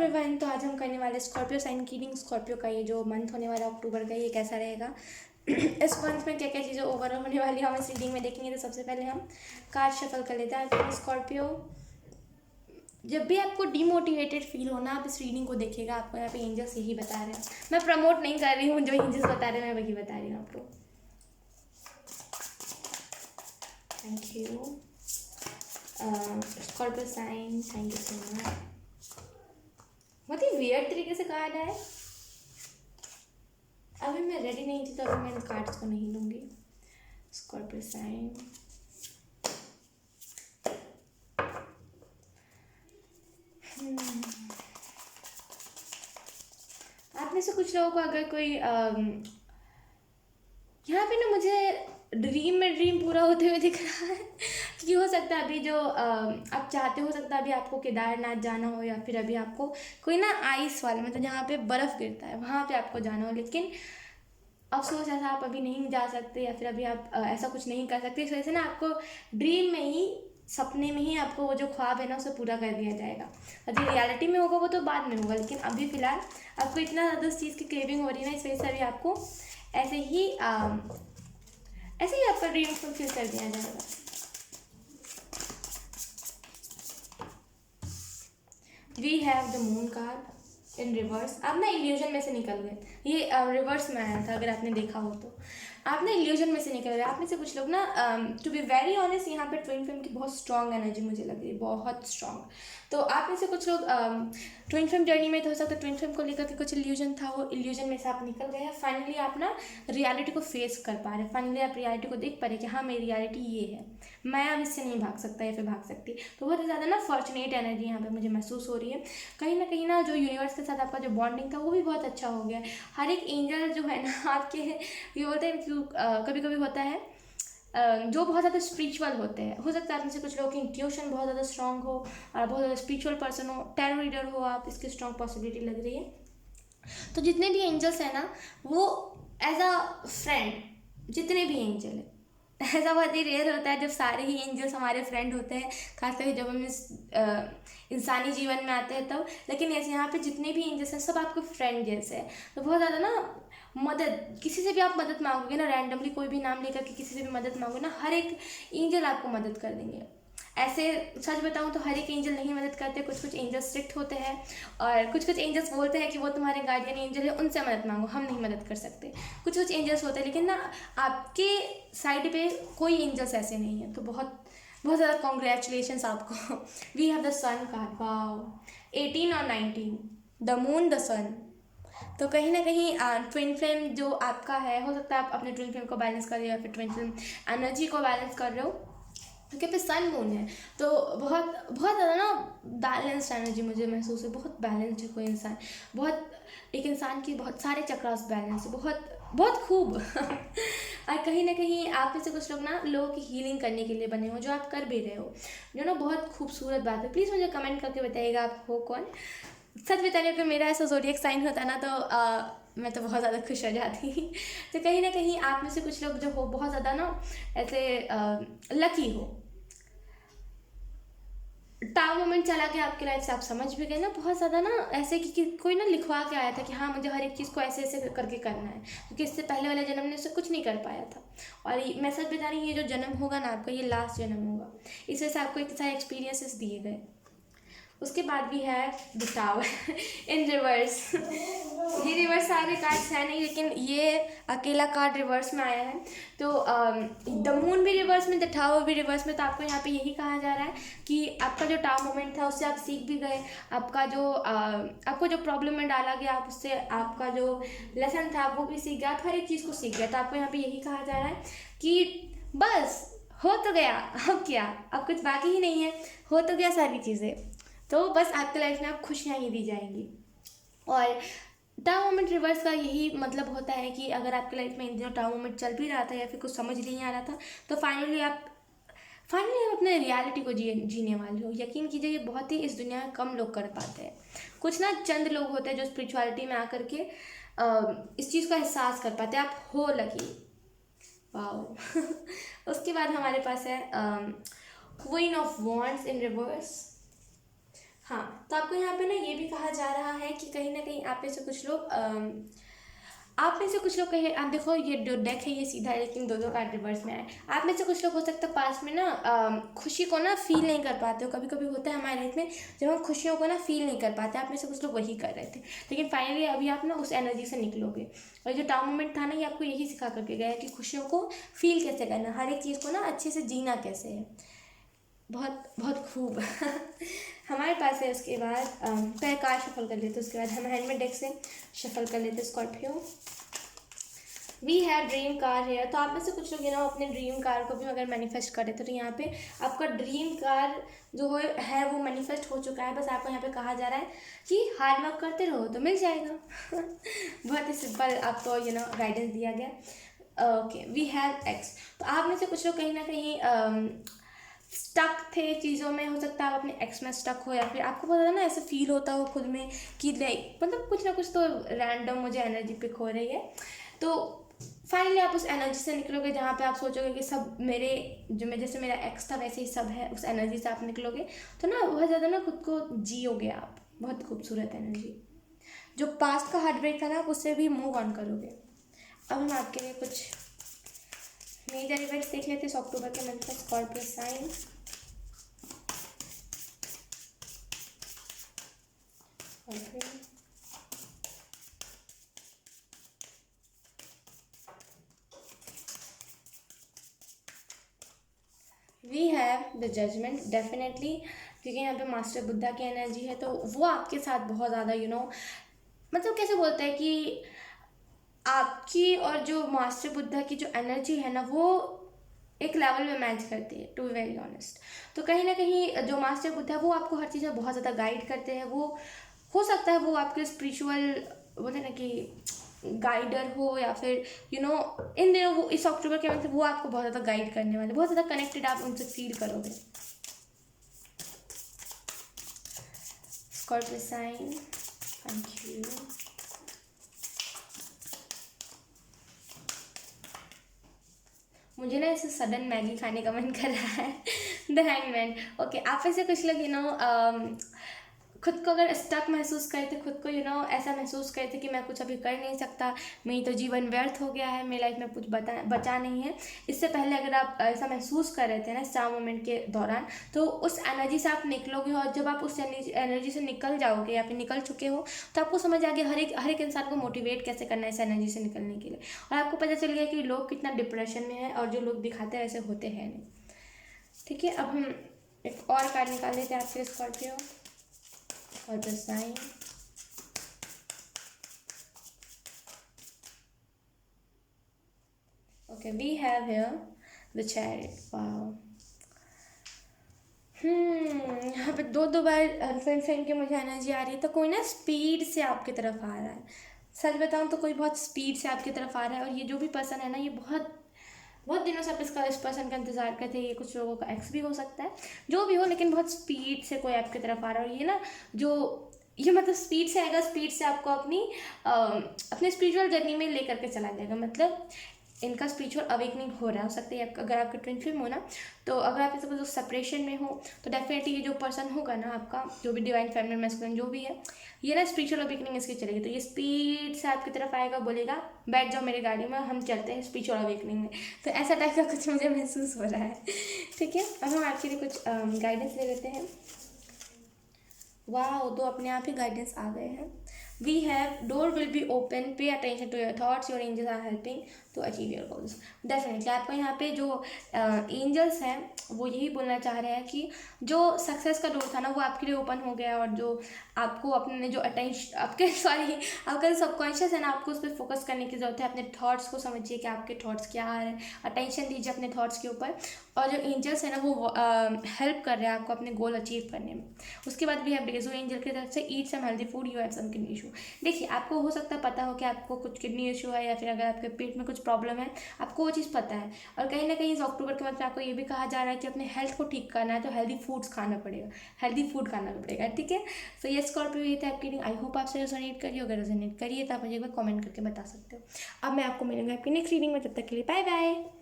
Everyone, तो आज हम करने वाले स्कॉर्पियो साइन की रीडिंग। स्कॉर्पियो का ये जो मंथ होने वाला अक्टूबर का, ये कैसा रहेगा, इस मंथ में क्या क्या चीज़ें ओवरऑल होने वाली है हम इस रीडिंग में देखेंगे। तो सबसे पहले हम कार्ड शफल कर लेते हैं। स्कॉर्पियो, जब भी आपको डीमोटिवेटेड फील होना, आप इस रीडिंग को देखिएगा। आपको यहाँ पे एंजल्स यही बता रहे हैं। मैं प्रमोट नहीं कर रही हूँ, जो एंजल्स बता रहे हैं मैं वही बता रही हूँ आपको। Thank you Scorpio sign, thank you so much. बहुत ही वियर्ड तरीके से कार्ड आए। अभी मैं रेडी नहीं थी तो अभी मैं इन कार्ड्स को नहीं लूँगी। स्कॉर्पियो साइन, आप में से कुछ लोगों को अगर कोई यहाँ पे ना मुझे ड्रीम पूरा होते हुए दिख रहा है क्योंकि हो सकता है अभी जो आप चाहते हो सकता है अभी आपको केदारनाथ जाना हो, या फिर अभी आपको कोई ना आइस वाला, मतलब जहाँ पे बर्फ़ गिरता है वहाँ पे आपको जाना हो, लेकिन अफसोस ऐसा आप अभी नहीं जा सकते, या फिर अभी आप ऐसा कुछ नहीं कर सकते। इस वजह से ना आपको ड्रीम में ही, सपने में ही आपको वो जो ख्वाब है ना उसे पूरा कर दिया जाएगा। और जो रियलिटी में होगा वो तो बाद में होगा, लेकिन अभी फ़िलहाल आपको इतना ज़्यादा उस चीज़ की क्रेविंग हो रही है ना, इस वजह से अभी आपको ऐसे ही आपका ड्रीम फुलफिल कर दिया जाएगा। We have the moon card in reverse. आप ना इल्यूजन में से निकल गए, ये रिवर्स में आया था, अगर आपने देखा हो तो। आप ना इल्यूजन में से निकल गए। आप में से कुछ लोग ना, टू बी वेरी ऑनेस्ट, यहाँ पे ट्विन फ्लेम की बहुत स्ट्रॉन्ग एनर्जी मुझे लग रही है, बहुत स्ट्रॉन्ग। तो आप में से कुछ लोग ट्विन फ्लेम जर्नी में, तो हो सकता है ट्विन फ्लेम को लेकर के कुछ इल्यूजन था, वो इल्यूजन में से आप निकल गए हैं। फाइनली आप ना रियलिटी को फेस कर पा रहे हैं। फाइनली आप रियलिटी को देख पा रहे कि हाँ, मेरी रियलिटी ये है, मैं अब इससे नहीं भाग सकता या फिर भाग सकती। तो बहुत ज़्यादा ना फॉर्चुनेट एनर्जी यहाँ पे मुझे महसूस हो रही है। कहीं ना जो यूनिवर्स के साथ आपका जो बॉन्डिंग था वो भी बहुत अच्छा हो गया है। हर एक एंजल जो है ना आपके, ये बोलते हैं कि कभी कभी होता है जो बहुत ज़्यादा स्पिरिचुअल होते हैं। हो सकता है आप में से कुछ लोगों की इंट्यूशन बहुत ज़्यादा स्ट्रांग हो और बहुत ज़्यादा स्पिरिचुअल पर्सन हो, टैरो रीडर हो आप, इसकी स्ट्रांग पॉसिबिलिटी लग रही है। तो जितने भी एंजल्स हैं ना, वो एज अ फ्रेंड, जितने भी एंजल हैं, ऐसा बहुत ही रेयर होता है जब सारे ही एंजल्स हमारे फ्रेंड होते हैं, खासकर जब हम इस इंसानी जीवन में आते हैं तब। लेकिन ऐसे यहाँ पे जितने भी एंजल्स हैं सब आपके फ्रेंड जैसे हैं। तो बहुत ज़्यादा ना मदद, किसी से भी आप मदद मांगोगे ना, रैंडमली कोई भी नाम लेकर के किसी से भी मदद मांगो ना, हर एक एंजल आपको मदद कर देंगे। ऐसे सच बताऊं तो हर एक एंजल नहीं मदद करते, कुछ कुछ एंजल स्ट्रिक्ट होते हैं और कुछ कुछ एंजल्स बोलते हैं कि वो तुम्हारे गार्डियन एंजल है, उनसे मदद मांगो, हम नहीं मदद कर सकते। कुछ कुछ एंजल्स होते हैं, लेकिन ना आपके साइड पे कोई एंजल्स ऐसे नहीं है। तो बहुत बहुत ज़्यादा कॉन्ग्रेचुलेशंस आपको। We have the sun card, wow, 18 और 19, द मून, द सन। तो कहीं ना कहीं ट्विन फ्लेम जो आपका है, हो सकता है आप अपने ट्विन फ्लेम को बैलेंस कर रहे हो या फिर ट्विन फ्लेम एनर्जी को बैलेंस कर रहे हो, क्योंकि पे सन मून है। तो बहुत बहुत ज़्यादा ना बैलेंस्ड एनर्जी मुझे महसूस है। बहुत बैलेंस्ड है कोई इंसान, बहुत एक इंसान की बहुत सारे चक्रास बैलेंस है, बहुत बहुत खूब। और कहीं ना कहीं आप में से कुछ लोग ना लोगों की हीलिंग करने के लिए बने हो, जो आप कर भी रहे हो, जो ना बहुत खूबसूरत बात है। प्लीज़ मुझे कमेंट करके बताइएगा आप हो कौन। सच बताने को मेरा ऐसा ज़ोडिएक साइन होता ना तो मैं तो बहुत ज़्यादा खुश हो जाती। तो कहीं ना कहीं आप में से कुछ लोग जो हो बहुत ज़्यादा ना ऐसे लकी हो। टाव मोमेंट चला गया आपकी लाइफ से, आप समझ भी गए ना, बहुत ज़्यादा ना ऐसे कि कोई ना लिखवा के आया था कि हाँ मुझे हर एक चीज़ को ऐसे ऐसे करके करना है, क्योंकि इससे पहले वाले जन्म ने उससे कुछ नहीं कर पाया था। और मैं सच बता रही हूँ, ये जो जन्म होगा ना आपका, ये लास्ट जन्म होगा। इस वजह से आपको इतने सारे एक्सपीरियंसेस दिए गए। उसके बाद भी है द टावर इन रिवर्स। ये रिवर्स सारे कार्ड्स हैं नहीं, लेकिन ये अकेला कार्ड रिवर्स में आया है। तो द मून भी रिवर्स में, द टावर भी रिवर्स में। तो आपको यहाँ पे यही कहा जा रहा है कि आपका जो टावर मोमेंट था उससे आप सीख भी गए। आपका जो आपको जो प्रॉब्लम में डाला गया, आप उससे आपका जो लेसन था वो भी सीख गया, आप हर एक चीज़ को सीख गए। तो आपको यहाँ पे यही कहा जा रहा है कि बस हो तो गया, अब क्या, अब कुछ बाकी ही नहीं है, हो तो गया सारी चीज़ें। तो बस आपके लाइफ में आप खुशियाँ ही दी जाएंगी। और टाउ मोमेंट रिवर्स का यही मतलब होता है कि अगर आपके लाइफ में इन दिनों टाउ मोमेंट चल भी रहा था या फिर कुछ समझ नहीं आ रहा था, तो फाइनली आप अपने रियलिटी को जीने वाले हो। यकीन कीजिए, ये बहुत ही इस दुनिया में कम लोग कर पाते हैं। कुछ ना चंद लोग होते हैं जो स्पिरिचुअलिटी में आकर के इस चीज़ का एहसास कर पाते हैं। आप हो लकी, वाओ। उसके बाद हमारे पास है queen of wands in reverse. हाँ, तो आपको यहाँ पे ना ये भी कहा जा रहा है कि कहीं ना कहीं आप में से कुछ लोग कहीं, आप देखो ये जो डेक है ये सीधा है लेकिन दो दो कार्ड रिवर्स में है। आप में से कुछ लोग हो सकता है पास में ना खुशी को ना फील नहीं कर पाते हो। कभी कभी होता है हमारे लाइफ में जब हम खुशियों को ना फील नहीं कर पाते। आप में से कुछ लोग वही कर रहे थे, लेकिन फाइनली अभी आप ना उस एनर्जी से निकलोगे। और जो टाउन मोमेंट था ना ये आपको यही सिखा करके गया है कि खुशियों को फील कैसे करना, हर एक चीज़ को ना अच्छे से जीना कैसे है। बहुत बहुत खूब। हमारे पास है उसके बाद पहले कार्ड शफल कर लेते, उसके बाद हम हैंडमेड डेक से शफल कर लेते Scorpio. We have dream car है। तो आप में से कुछ लोग अपने ड्रीम कार को भी अगर मैनिफेस्ट करें तो यहाँ पे आपका ड्रीम कार जो है वो मैनिफेस्ट हो चुका है। बस आपको यहाँ पे कहा जा रहा है कि हार्ड वर्क करते रहो तो मिल जाएगा। बहुत ही सिंपल आपको गाइडेंस दिया गया। Okay, we have X. तो आप में से कुछ लोग कहीं ना कहीं स्टक थे चीज़ों में। हो सकता है आप अपने एक्स में स्टक हो, या फिर आपको पता है ना ऐसे फील होता हो खुद में कि लाइक मतलब कुछ ना कुछ तो रैंडम मुझे एनर्जी पिक हो रही है। तो फाइनली आप उस एनर्जी से निकलोगे जहाँ पे आप सोचोगे कि सब मेरे जैसे मेरा एक्स था वैसे ही सब है। उस एनर्जी से आप निकलोगे तो ना बहुत ज़्यादा ना खुद को जियोगे आप। बहुत खूबसूरत एनर्जी। जो पास्ट का हार्ट ब्रेक था ना उससे भी मूव ऑन करोगे। अब हम आपके लिए कुछ मेजर इवेंट्स देख लेते हैं अक्टूबर के मंथ में। Scorpio sign, we have the judgement. Definitely क्योंकि यहाँ पे मास्टर बुद्धा की एनर्जी है तो वो आपके साथ बहुत ज़्यादा मतलब कैसे बोलते हैं कि आपकी और जो मास्टर बुद्धा की जो एनर्जी है ना वो एक लेवल में मैच करती है, टू बी वेरी ऑनेस्ट। तो कहीं ना कहीं जो मास्टर बुद्धा है वो आपको हर चीज़ में बहुत ज़्यादा गाइड करते हैं। वो हो सकता है वो आपके स्पिरिचुअल बोलते ना कि गाइडर हो, या फिर इन दिनों वो इस अक्टूबर के मतलब वो आपको बहुत ज़्यादा गाइड करने वाले, बहुत ज़्यादा कनेक्टेड आप उनसे फील करोगे। Scorpio sign, thank you. मुझे ना ऐसे सडन मैगी खाने का मन कर रहा है। The hangman. ओके, आप ऐसे कुछ लोग खुद को अगर स्टक महसूस करे थे, खुद को ऐसा महसूस करे थे कि मैं कुछ अभी कर नहीं सकता, मेरी तो जीवन व्यर्थ हो गया है, मेरी लाइफ में कुछ बचा नहीं है। इससे पहले अगर आप ऐसा महसूस कर रहे थे ना स्टार मोमेंट के दौरान, तो उस एनर्जी से आप निकलोगे। और जब आप उस एनर्जी से निकल जाओगे या फिर निकल चुके हो तो आपको समझ आ गया हर एक इंसान को मोटिवेट कैसे करना है इस एनर्जी से निकलने के लिए। और आपको पता चल गया कि लोग कितना डिप्रेशन में है और जो लोग दिखाते हैं वैसे होते हैं नहीं। ठीक है, अब हम एक और कार्ड निकाल लेते हैं आपके स्कॉर्पियो और the sign. Okay, we have here the chariot. Wow, यहाँ पे दो बार फ्रेंड की मुझे एनर्जी आ रही है। तो कोई ना स्पीड से आपकी तरफ आ रहा है। सच बताऊँ तो कोई बहुत स्पीड से आपकी तरफ आ रहा है। और ये जो भी पर्सन है ना ये बहुत बहुत दिनों से आप इस पर्सन का इंतज़ार करते हैं। ये कुछ लोगों का एक्स भी हो सकता है, जो भी हो, लेकिन बहुत स्पीड से कोई आपकी तरफ आ रहा है। और ये ना ये मतलब स्पीड से आएगा, स्पीड से आपको अपनी स्पिरिचुअल जर्नी में लेकर के चला जाएगा। मतलब इनका स्पिरिचुअल अवेकनिंग हो रहा है। हो सकता है अगर आपका ट्विन फ्लेम हो ना, तो अगर आप सपोज सेपरेशन में हो तो डेफिनेटली ये जो पर्सन होगा ना आपका, जो भी डिवाइन फेमिनिन मैस्कुलिन जो भी है, ये ना स्पिरिचुअल अवेकनिंग इसकी चलेगी। तो ये स्पीड से आपकी तरफ आएगा, बोलेगा बैठ जाओ मेरी गाड़ी में, हम चलते हैं स्पिरिचुअल अवेकनिंग में। तो ऐसा टाइप का कुछ मुझे महसूस हो रहा है। ठीक है, अब हम आपके लिए कुछ गाइडेंस ले लेते हैं। वाह, दो अपने आप ही गाइडेंस आ गए हैं। We have door will be open, pay attention to your thoughts, your angels are helping to achieve your goals. Definitely आपको यहाँ पे जो एंजल्स हैं वो यही बोलना चाह रहे हैं कि जो सक्सेस का डोर था ना वो आपके लिए ओपन हो गया। और जो आपको अपने जो अटेंशन आपका सबकॉन्शियस है ना, आपको उस पर फोकस करने की ज़रूरत है। अपने थॉट्स को समझिए कि आपके थॉट्स क्या आ रहे हैं, अटेंशन दीजिए अपने थॉट्स के ऊपर। और जो एंजल्स है ना वो हेल्प कर रहे हैं आपको अपने गोल अचीव करने में। उसके बाद भी है जो एंजल की तरफ से eat some healthy food, you have some kidney issue. देखिए, आपको हो सकता है पता हो कि आपको कुछ किडनी इशू है, या फिर अगर आपके पेट में कुछ प्रॉब्लम है, आपको वो चीज़ पता है। और कहीं ना कहीं इस अक्टूबर के मतलब आपको ये भी कहा जा रहा है कि अपने हेल्थ को ठीक करना है तो हेल्दी फूड्स खाना पड़ेगा, हेल्दी फूड खाना पड़ेगा। ठीक है, सो ये स्कॉर्पियो ये था आपकी। आई होप आपसे रेजोनेट करिए। अगर रेजोनेट करिए तो आप मुझे एक बार कमेंट करके बता सकते हो। अब मैं आपको मिलूंगी आपकी नेक्स्ट रीडिंग में। तब तक के लिए बाय बाय।